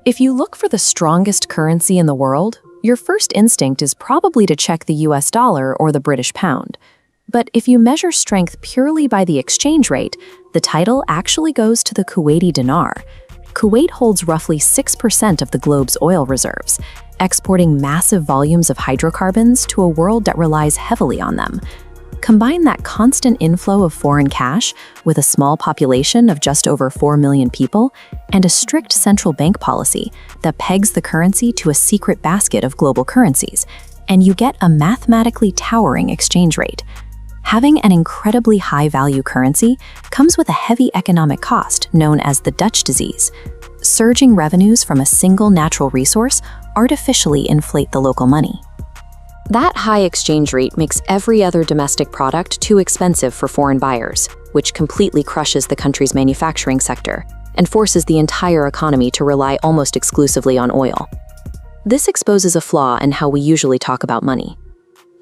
If you look for the strongest currency in the world, your first instinct is probably to check the US dollar or the British pound. But if you measure strength purely by the exchange rate, the title actually goes to the Kuwaiti dinar. Kuwait holds roughly 6% of the globe's oil reserves, exporting massive volumes of hydrocarbons to a world that relies heavily on them. Combine that constant inflow of foreign cash with a small population of just over 4 million people and a strict central bank policy that pegs the currency to a secret basket of global currencies, and you get a mathematically towering exchange rate. Having an incredibly high-value currency comes with a heavy economic cost known as the Dutch disease. Surging revenues from a single natural resource artificially inflate the local money. That high exchange rate makes every other domestic product too expensive for foreign buyers, which completely crushes the country's manufacturing sector and forces the entire economy to rely almost exclusively on oil. This exposes a flaw in how we usually talk about money.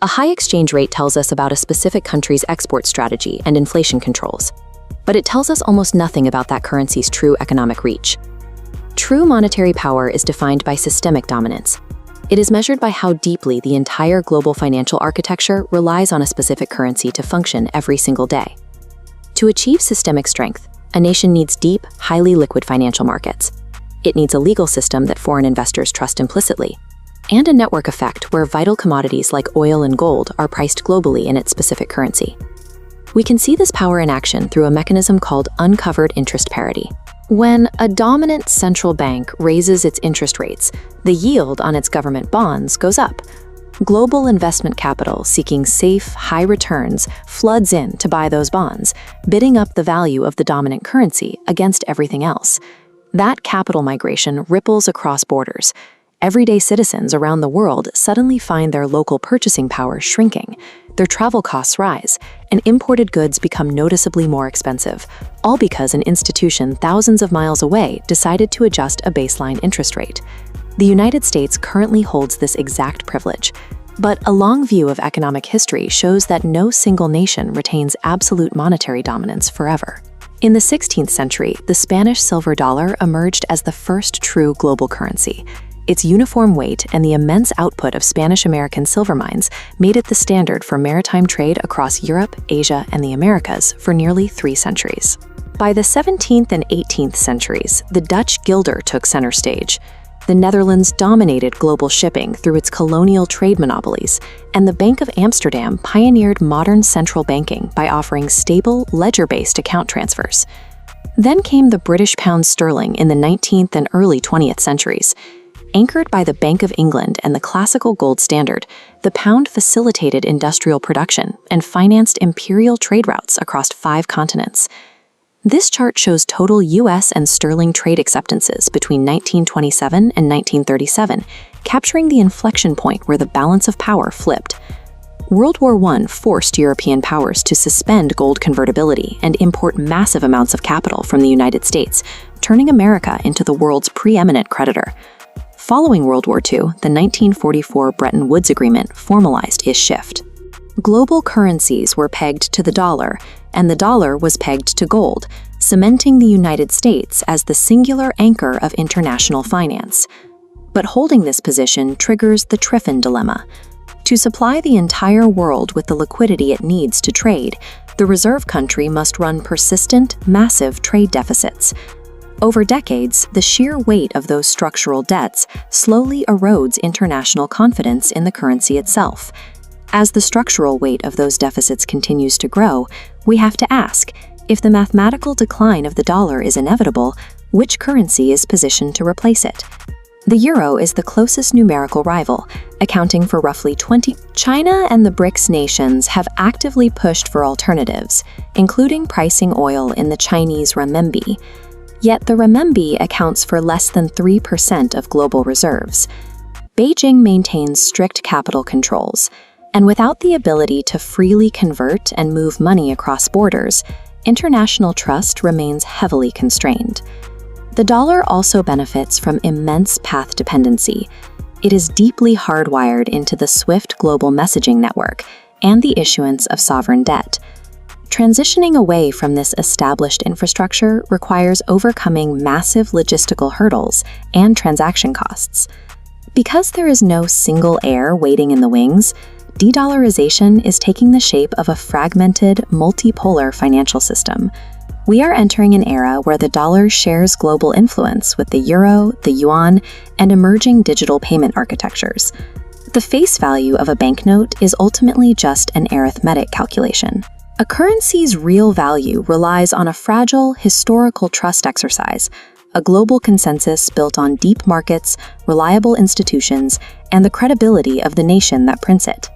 A high exchange rate tells us about a specific country's export strategy and inflation controls, but it tells us almost nothing about that currency's true economic reach. True monetary power is defined by systemic dominance. It is measured by how deeply the entire global financial architecture relies on a specific currency to function every single day. To achieve systemic strength, a nation needs deep, highly liquid financial markets. It needs a legal system that foreign investors trust implicitly, and a network effect where vital commodities like oil and gold are priced globally in its specific currency. We can see this power in action through a mechanism called uncovered interest parity. When a dominant central bank raises its interest rates, the yield on its government bonds goes up. Global investment capital seeking safe, high returns floods in to buy those bonds, bidding up the value of the dominant currency against everything else. That capital migration ripples across borders. Everyday citizens around the world suddenly find their local purchasing power shrinking, their travel costs rise, and imported goods become noticeably more expensive, all because an institution thousands of miles away decided to adjust a baseline interest rate. The United States currently holds this exact privilege, but a long view of economic history shows that no single nation retains absolute monetary dominance forever. In the 16th century, the Spanish silver dollar emerged as the first true global currency. Its uniform weight and the immense output of Spanish-American silver mines made it the standard for maritime trade across Europe, Asia, and the Americas for nearly 3 centuries. By the 17th and 18th centuries, the Dutch guilder took center stage. The Netherlands dominated global shipping through its colonial trade monopolies, and the Bank of Amsterdam pioneered modern central banking by offering stable, ledger-based account transfers. Then came the British pound sterling in the 19th and early 20th centuries. Anchored by the Bank of England and the classical gold standard, the pound facilitated industrial production and financed imperial trade routes across 5 continents. This chart shows total US and sterling trade acceptances between 1927 and 1937, capturing the inflection point where the balance of power flipped. World War I forced European powers to suspend gold convertibility and import massive amounts of capital from the United States, turning America into the world's preeminent creditor. Following World War II, the 1944 Bretton Woods Agreement formalized its shift. Global currencies were pegged to the dollar, and the dollar was pegged to gold, cementing the United States as the singular anchor of international finance. But holding this position triggers the Triffin dilemma. To supply the entire world with the liquidity it needs to trade, the reserve country must run persistent, massive trade deficits. Over decades, the sheer weight of those structural debts slowly erodes international confidence in the currency itself. As the structural weight of those deficits continues to grow, we have to ask, if the mathematical decline of the dollar is inevitable, which currency is positioned to replace it? The euro is the closest numerical rival, accounting for roughly 20%. China and the BRICS nations have actively pushed for alternatives, including pricing oil in the Chinese renminbi. Yet the renminbi accounts for less than 3% of global reserves. Beijing maintains strict capital controls, and without the ability to freely convert and move money across borders, international trust remains heavily constrained. The dollar also benefits from immense path dependency. It is deeply hardwired into the SWIFT global messaging network and the issuance of sovereign debt. Transitioning away from this established infrastructure requires overcoming massive logistical hurdles and transaction costs. Because there is no single heir waiting in the wings, de-dollarization is taking the shape of a fragmented, multipolar financial system. We are entering an era where the dollar shares global influence with the euro, the yuan, and emerging digital payment architectures. The face value of a banknote is ultimately just an arithmetic calculation. A currency's real value relies on a fragile, historical trust exercise, a global consensus built on deep markets, reliable institutions, and the credibility of the nation that prints it.